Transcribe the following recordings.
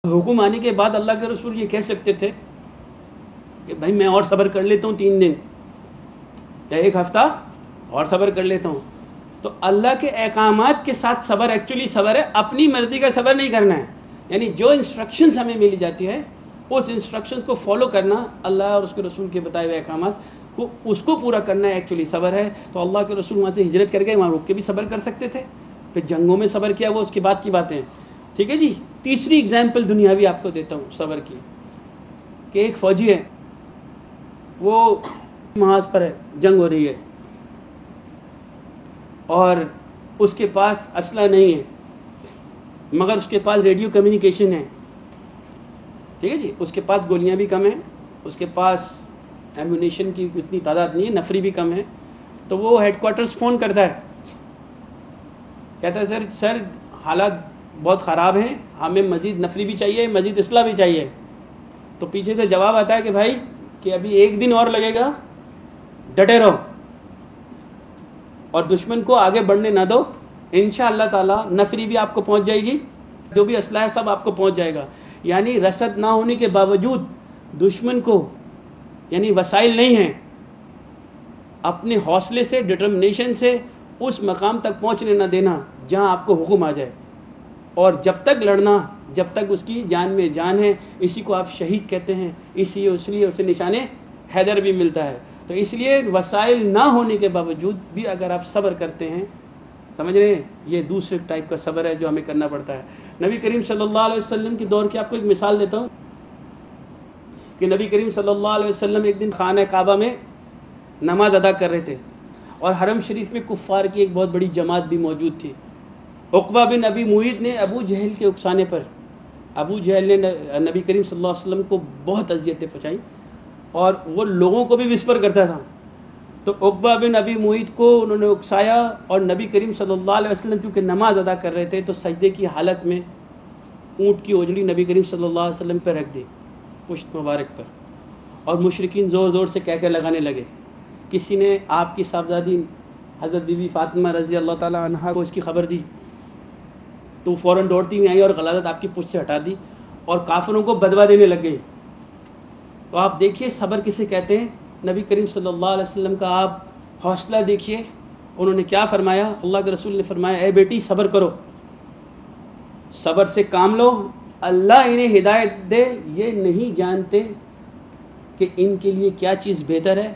حکم آنے کے بعد اللہ کے رسول یہ کہہ سکتے تھے کہ بھائی میں اور صبر کر لیتا ہوں 3 دن یا 1 ہفتہ اور صبر کر لیتا ہوں. تو اللہ کے احکامات کے ساتھ صبر ایکچولی صبر ہے، اپنی مرضی کا صبر نہیں کرنا ہے. یعنی جو انسٹرکشنز ہمیں ملی جاتی ہے اس انسٹرکشنز کو فالو کرنا، اللہ اور اس کے رسول کے بتائے ہوئے احکامات کو اس کو پورا کرنا ایکچولی صبر ہے. تو اللہ کے رسول وہاں سے ہجرت کر گئے، وہاں رک کے بھی صبر کر سکتے تھے، پھر جنگوں میں صبر کیا وہ اس کے بعد کی باتیں. ٹھیک ہے جی. تیسری اگزامپل دنیاوی آپ کو دیتا ہوں صبر کی، کہ ایک فوجی ہے، وہ محاذ پر ہے، جنگ ہو رہی ہے اور اس کے پاس اسلحہ نہیں ہے مگر اس کے پاس ریڈیو کمیونیکیشن ہے. ٹھیک ہے جی. اس کے پاس گولیاں بھی کم ہیں، اس کے پاس ایمونیشن کی اتنی تعداد نہیں ہے، نفری بھی کم ہے. تو وہ ہیڈ کوارٹرز فون کرتا ہے، کہتا ہے سر حالات بہت خراب ہیں، ہمیں مزید نفری بھی چاہیے، مزید اسلحہ بھی چاہیے. تو پیچھے سے جواب آتا ہے کہ بھائی کہ ابھی 1 دن اور لگے گا، ڈٹے رہو اور دشمن کو آگے بڑھنے نہ دو، انشاءاللہ تعالی نفری بھی آپ کو پہنچ جائے گی، جو بھی اسلحہ ہے سب آپ کو پہنچ جائے گا. یعنی رسد نہ ہونے کے باوجود دشمن کو یعنی وسائل نہیں ہیں، اپنے حوصلے سے ڈٹرمنیشن سے اس مقام تک پہنچنے نہ دینا جہاں آپ کو حکم آ جائے، اور جب تک لڑنا جب تک اس کی جان میں جان ہے. اسی کو آپ شہید کہتے ہیں، اس لیے اسے نشان حیدر بھی ملتا ہے. تو اس لیے وسائل نہ ہونے کے باوجود بھی اگر آپ صبر کرتے ہیں، سمجھ رہے ہیں، یہ دوسرے ٹائپ کا صبر ہے جو ہمیں کرنا پڑتا ہے. نبی کریم صلی اللہ علیہ وسلم کے دور کی آپ کو ایک مثال دیتا ہوں کہ نبی کریم صلی اللہ علیہ وسلم ایک دن خانہ کعبہ میں نماز ادا کر رہے تھے اور حرم شریف میں کفار کی ایک بہت بڑی جماعت بھی موجود تھی. عقبہ بن ابی معیط نے ابو جہل کے اکسانے پر، ابو جہل نے نبی کریم صلی اللہ علیہ وسلم کو بہت اذیتیں پہنچائیں اور وہ لوگوں کو بھی وسپر کرتا تھا. تو عقبہ بن ابی معیط کو انہوں نے اکسایا اور نبی کریم صلی اللہ علیہ وسلم چونکہ نماز ادا کر رہے تھے تو سجدے کی حالت میں اونٹ کی اوجڑی نبی کریم صلی اللہ علیہ وسلم پہ رکھ دی، پشت مبارک پر، اور مشرکین زور زور سے کہہ لگانے لگے. کسی نے آپ کی صاحبزادی حضرت بی بی فاطمہ رضی اللہ تعالی عنہا کو اس کی خبر دی تو وہ فوراً دوڑتی ہوئی آئی اور غلازت آپ کی پشت سے ہٹا دی اور کافروں کو بدوا دینے لگ گئی. تو آپ دیکھیے صبر کسے کہتے ہیں. نبی کریم صلی اللہ علیہ وسلم کا آپ حوصلہ دیکھیے، انہوں نے کیا فرمایا. اللہ کے رسول نے فرمایا اے بیٹی صبر کرو، صبر سے کام لو، اللہ انہیں ہدایت دے، یہ نہیں جانتے کہ ان کے لیے کیا چیز بہتر ہے،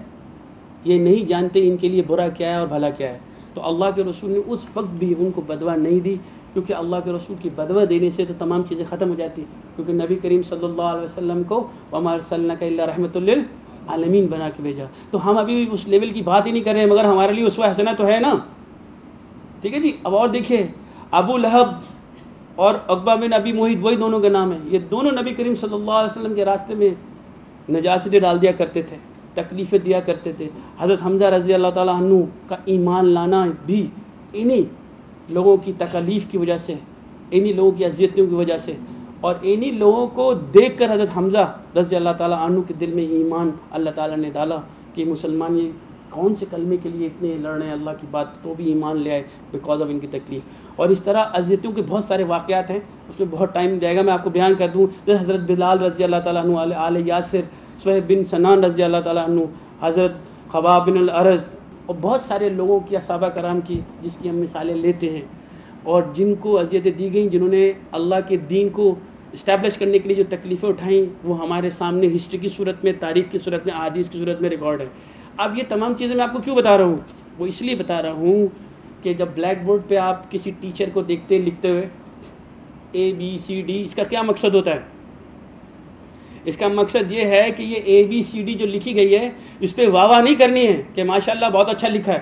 یہ نہیں جانتے ان کے لیے برا کیا ہے اور بھلا کیا ہے. تو اللہ کے رسول نے اس وقت بھی ان کو بدوا نہیں دی، کیونکہ اللہ کے رسول کی بدوا دینے سے تو تمام چیزیں ختم ہو جاتی، کیونکہ نبی کریم صلی اللہ علیہ وسلم کو وما ارسلناک الا رحمۃ للعالمین بنا کے بھیجا. تو ہم ابھی اس لیول کی بات ہی نہیں کر رہے ہیں، مگر ہمارے لیے اسوہ حسنہ تو ہے نا. ٹھیک ہے جی. اب اور دیکھیے ابو لہب اور عقبہ بن ابی معیط، وہی دونوں کے نام ہیں، یہ دونوں نبی کریم صلی اللہ علیہ وسلم کے راستے میں نجاستیں ڈال دیا کرتے تھے، تکلیفیں دیا کرتے تھے. حضرت حمزہ رضی اللہ تعالیٰ عنہ کا ایمان لانا بھی انہی لوگوں کی تکلیف کی وجہ سے، انہی لوگوں کی اذیتوں کی وجہ سے، اور انہی لوگوں کو دیکھ کر حضرت حمزہ رضی اللہ تعالیٰ عنہ کے دل میں ایمان اللہ تعالیٰ نے ڈالا کہ مسلمان یہ کون سے کلمے کے لیے اتنے لڑ رہے ہیں اللہ کی بات، تو بھی ایمان لے آئے بیکاز آف ان کی تکلیف. اور اس طرح اذیتوں کے بہت سارے واقعات ہیں، اس میں بہت ٹائم جائے گا، میں آپ کو بیان کر دوں. جیسے حضرت بلال رضی اللہ تعالیٰ عنہ، آل یاسر، صہیب بن سنان رضی اللہ تعالیٰ عنہ، حضرت خباب بن الارت، اور بہت سارے لوگوں کی، صحابہ کرام کی، جس کی ہم مثالیں لیتے ہیں، اور جن کو اذیتیں دی گئیں، جنہوں نے اللہ کے دین کو اسٹیبلش کرنے کے لیے جو تکلیفیں اٹھائیں، وہ ہمارے سامنے ہسٹری کی صورت میں، تاریخ کی صورت میں، احادیث کی صورت میں ریکارڈ ہے. اب یہ تمام چیزیں میں آپ کو کیوں بتا رہا ہوں؟ وہ اس لیے بتا رہا ہوں کہ جب بلیک بورڈ پہ آپ کسی ٹیچر کو دیکھتے ہیں لکھتے ہوئے ABCD، اس کا کیا مقصد ہوتا ہے؟ اس کا مقصد یہ ہے کہ یہ ABCD جو لکھی گئی ہے اس پہ واہ واہ نہیں کرنی ہے کہ ماشاءاللہ بہت اچھا لکھا ہے،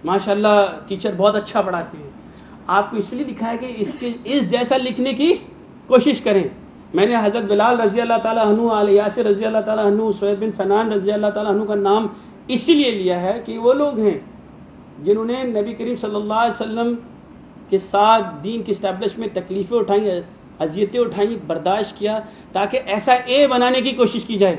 ماشاءاللہ ٹیچر بہت اچھا پڑھاتی ہے. آپ کو اس لیے لکھا ہے کہ اس جیسا لکھنے کی کوشش کریں. میں نے حضرت بلال رضی اللہ تعالیٰ عنہ، آل یاسر رضی اللہ تعالیٰ عنہ، صہیب بن سنان رضی اللہ تعالیٰ عنہ کا نام اسی لیے لیا ہے کہ وہ لوگ ہیں جنہوں نے نبی کریم صلی اللہ علیہ وسلم کے ساتھ دین کی اسٹیبلش میں تکلیفیں اٹھائیں، اذیتیں اٹھائیں، برداشت کیا، تاکہ ایسا بنانے کی کوشش کی جائے.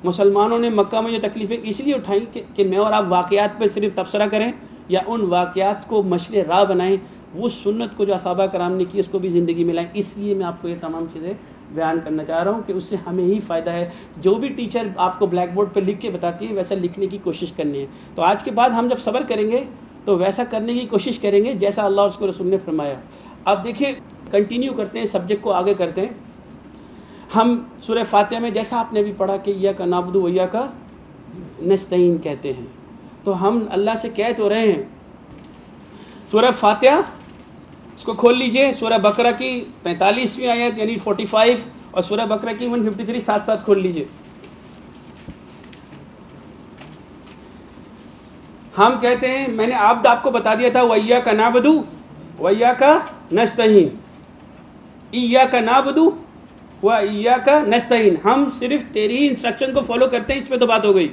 مسلمانوں نے مکہ میں یہ تکلیفیں اس لیے اٹھائیں کہ میں اور آپ واقعات پہ صرف تبصرہ کریں یا ان واقعات کو مشل راہ بنائیں وہ سنت کو جو صحابہ کرام نے کی اس کو بھی زندگی میں لائیں. اس لیے میں آپ کو یہ تمام چیزیں بیان کرنا چاہ رہا ہوں کہ اس سے ہمیں ہی فائدہ ہے. جو بھی ٹیچر آپ کو بلیک بورڈ پہ لکھ کے بتاتی ہے ویسا لکھنے کی کوشش کرنی ہے. تو آج کے بعد ہم جب صبر کریں گے تو ویسا کرنے کی کوشش کریں گے جیسا اللہ اور اس کو رسول نے فرمایا. اب دیکھیں کنٹینیو کرتے ہیں, سبجیکٹ کو آگے کرتے ہیں. ہم سورہ فاتحہ میں جیسا آپ نے بھی پڑھا کہ ایاک نعبد و ایاک نستعین کہتے ہیں, تو ہم اللہ سے کہہ تو رہے ہیں. سورہ فاتحہ اس کو کھول لیجئے, سورہ بقرہ کی 45ویں آیت یعنی 45 اور سورہ بقرہ کی 153 ساتھ ساتھ کھول لیجئے. ہم کہتے ہیں, میں نے آپ کو بتا دیا تھا وَإِيَّاكَ نَعْبُدُ وَإِيَّاكَ نَسْتَعِينُ, إِيَّاكَ نَعْبُدُ وَإِيَّاكَ نَسْتَعِينُ. ہم صرف تیری انسٹرکشن کو فالو کرتے ہیں, اس پہ تو بات ہو گئی.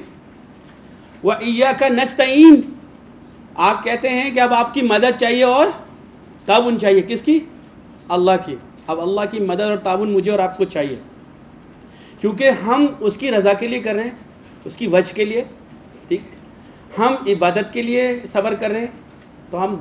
وَإِيَّاكَ نَسْتَعِينُ, آپ کہتے ہیں کہ اب آپ کی مدد چاہیے اور تعاون چاہیے. کس کی؟ اللہ کی. اب اللہ کی مدد اور تعاون مجھے اور آپ کو چاہیے, کیونکہ ہم اس کی رضا کے لیے کر رہے ہیں, اس کی وجہ کے لیے. ٹھیک, ہم عبادت کے لیے صبر کر رہے ہیں, تو ہم